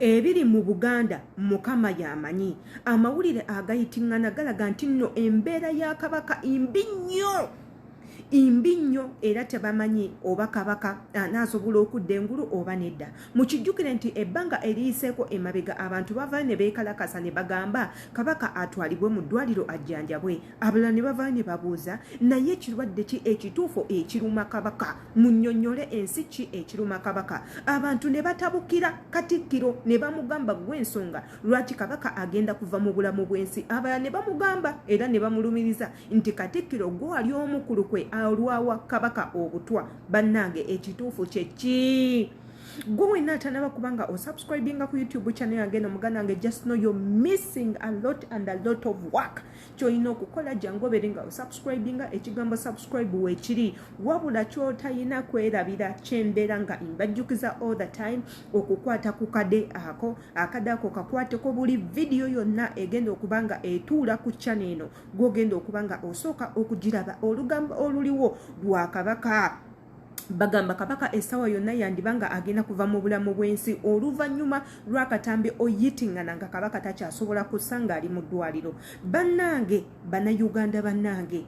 ebiri mu Buganda mukama yamanyi. Amawulire agayitingana galaga nti nno embeera ya Kabaka imbi nnyo era tebamanyi oba Kabaka anaasobola okudda engulu oba nedda. Mukijjukire nti ebbanga eriyiseeko emabega abantu bava ne beekalakasa ne bagamba Kabaka atwalibwe mu ddwaliro ajjanjabwe. Abalala ne bava ne babuuza naye ekirwadde ki ekituufu ekiruma Kabaka, munnyonnyole ensi ki ekiruma Kabaka. Abantu ne batabukira Katikkiro ne bamugamba gw'ensonga lwaki Kabaka agenda kuva mu bulamu bw'ensi. Abalala ne bamugamba era ne bamulumiriza nti Katikkiro gwe ali omukulu kwe alwawa Kabaka obutwa. Bannange ekituufu kye ki? Gwe wenna atanaba kubanga osubscribinga ku YouTube channel yange nomuganange, just know you're missing a lot of work. Kyolina okukola jangu obeere nga osubscribinga, ekigambo subscribe weekiri wabula kyotayina kwerabira kyembeera nga mbajjukiza all the time okukwata ku kade ako kakwateko buli video yonna egenda okubanga etuula ku channel eno gwogenda okubanga osooka okugiraba. Olugambo oluliwo lwa Kabaka bagamba Kabaka esawa yonna yandibanga agenda kuva mu bulamu bw'ensi oluvannyuma lw'akatambi oyitingana nga Kabaka takyasobola kusanga ali mu ddwaliro. Bannange, Bannayuganda bannange,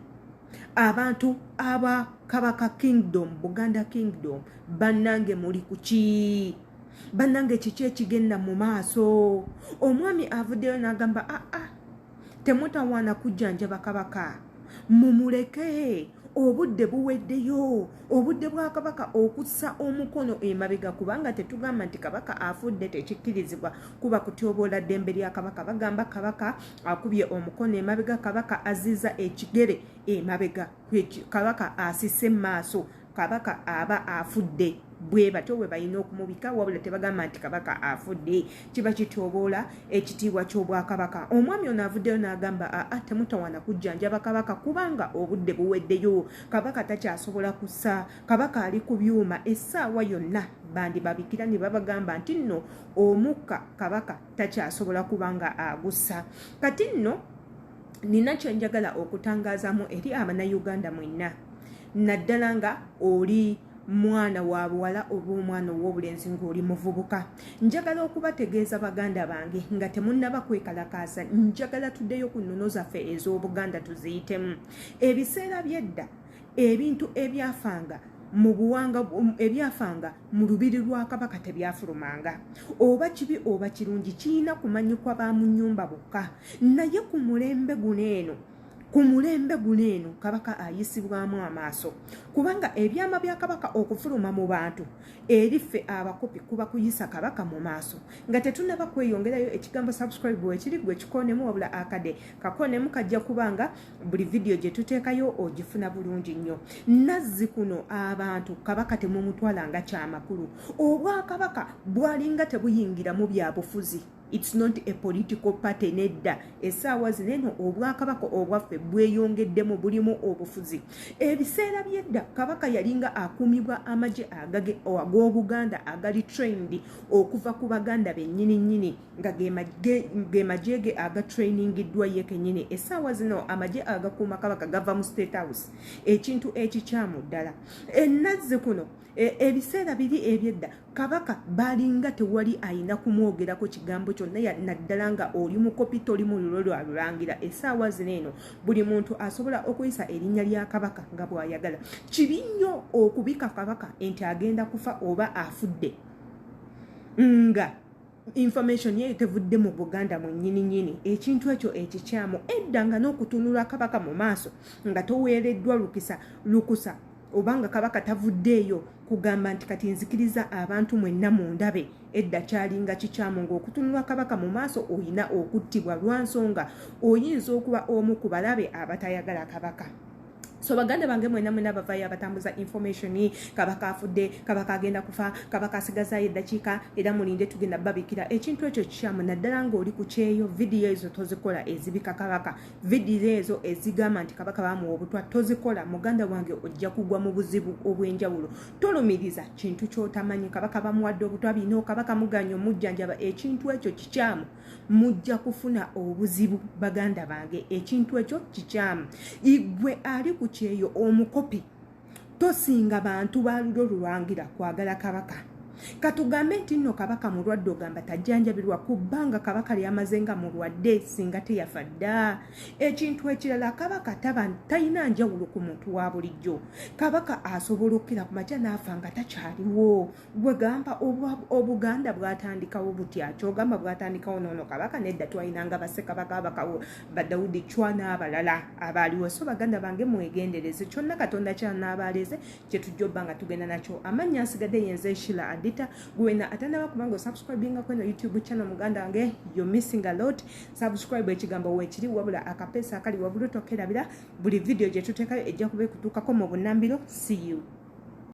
abantu aba Kabaka Kingdom, Buganda Kingdom, bannange muli kuki? Bannange kiki ekigenda mu maaso? Omwami avuddeyo n'agamba temutawaana kujjanjaba Kabaka, mumuleke. Obudde buweddeyo, obudde bwa Kabaka okussa omukono emabega, kubanga tetugamba nti Kabaka afudde tekikkirizibwa kuba kutyoboola ddembe lya Kabaka. Bagamba Kabaka akubye omukono emabega, Kabaka azizza ekigere emabega, Kabaka asisse maaso, Kabaka aba afudde. Bwe bato bwe balina okumubika, wabula tebagamba nti Kabaka afudde. Kiba kityoboola ekitiibwa ky'obwa Kabaka. Omwami ono avuddeyo n'agamba temutawaana kujjanjaba Kabaka kubanga obudde buweddeyo, Kabaka takyasobola kussa, Kabaka ali ku byuma essaawa yonna. Bandi babikira ne babagamba nti nno omukka Kabaka takyasobola kubanga agussa. Kati nno nina kyenjagala okutangaazamu eri Abannayuganda mwenna, naddala nga oli mwana wa buwala oba omwana ow'obulenzi ng'oli muvubuka. Njagala okubategeeza baganda bange nga temunnaba kwekalakaasa, njagala tuddeyo ku nnono zaffe ez'Obuganda tuziyitemu. Ebiseera by'edda ebintu ebyafanga mu buwanga ebyafanga mu lubiri lwa Kabaka tebyafulumanga. Oba kibi oba kirungi kirina kumanyikwa ba mu nnyumba bokka. Naye ku mulembe guno eno Kabaka ayisibwamu amaaso, kubanga ebyama bya Kabaka okufuluma mu bantu eriffe abakopi kuba kuyisa Kabaka mu maaso. Nga tetunaba kweyongerayo, ekigambo subscribe wekiri gwe kikonemu wabula akade kakonemu kajja kubanga buli video gye tuteekayo ogifuna bulungi nnyo. Nazzi kuno abantu Kabaka temumutwala nga kyamakulu. Obwa Kabaka bwalinga tebuyingira mu byabufuzi. It's not a political party nedda. Essaawa zineno Obwakabaka obwaffe bweyongeddemu bulimu obufuzi. Ebiseera byedda Kabaka yalinga akumibwa amagye ag'Obuganda agali trained okuva ku Baganda bennyini nga ge magye aga trainingiddwa ye kennyini. Essaawa zino amagye agakuuma Kabaka gava mu State House, ekintu ekikyamu ddala. Ennazzi kuno ebiseera biri ebyedda Kabaka balinga tewali ayina kumwogerako kigambo kyonna, naddala nga oli mukopi toli mu lulo lwa lulangira. Essaawa zineeno buli muntu asobola okuyisa erinnya lya Kabaka nga bw'ayagala. Kibi nnyo okubika Kabaka enti agenda kufa oba afudde nga information ye tevudde mu Buganda mwennyini. Ekintu ekyo ekikyamu. Edda nga n'okutunula Kabaka mu maaso nga toweereddwa lukusa obanga Kabaka tavuddeeyo kugamba nti kati nzikiriza abantu mwenna mu ndabe. Edda kyalinga kikyamu ng'okutunula Kabaka mu maaso oyina okuttibwa lwa nsonga oyinza okuba omu ku balabe abatayagala Kabaka. So baganda bange mwenna bavayo abatambuza information Kabaka afudde, Kabaka agenda kufa, Kabaka asigazayo eddakiika era mulinde tugenda babikira. Ekintu ekyo kikyamu, naddala ng'oli ku kyeyo. Video ezo tozikola ezibika Kabaka, video ezo ezigamba nti Kabaka bamuwa obutwa tozikola. Muganda wange ojja kugwa mu buzibu obw'enjawulo. Tolumiriza kintu ky'otamanyi. Kabaka bamuwadde obutwa bino, Kabaka muganya omujjanjaba. Ekintu ekyo kikyamu, mujja kufuna obuzibu baganda bange. Ekintu ekyo kikyamu. Igwe ali ku kyeyo omukopi tosinga bantu ba lulo lulangira kwagala Kabaka. katugambe nti nno kabaka mulwadde ogamba tajjanjabirwa kubanga kabaka lyamaze nga mulwadde singa teyafa dda. Ekintu ekirala kabaka talina njawulo ku muntu wa bulijjo. Kabaka asobola okkira ku makya n'afa nga takyaliwo. Gwe gamba Obuganda bwatandikawo butya kyogamba bwatandikawo noono kabaka nedda twalinanga bassekabaka abakawo Badawudi Chwa n'abalala abaaliwo. So baganda bange mwegendereze kyonna Katonda kyanaabaleeze kye tujja obba nga tugenda nakyo. Amannya nsigadde yenze Shila Adita. Gwena atandaba kubanga subscribinga kweno YouTube channel muganda wange you're missing a lot. Subscribe ekigambo wekiri wabula akapesa akali wabulu tokerabira buli video gye tuteekayo ejja kuba kutuukako mu bunnambiro. See you.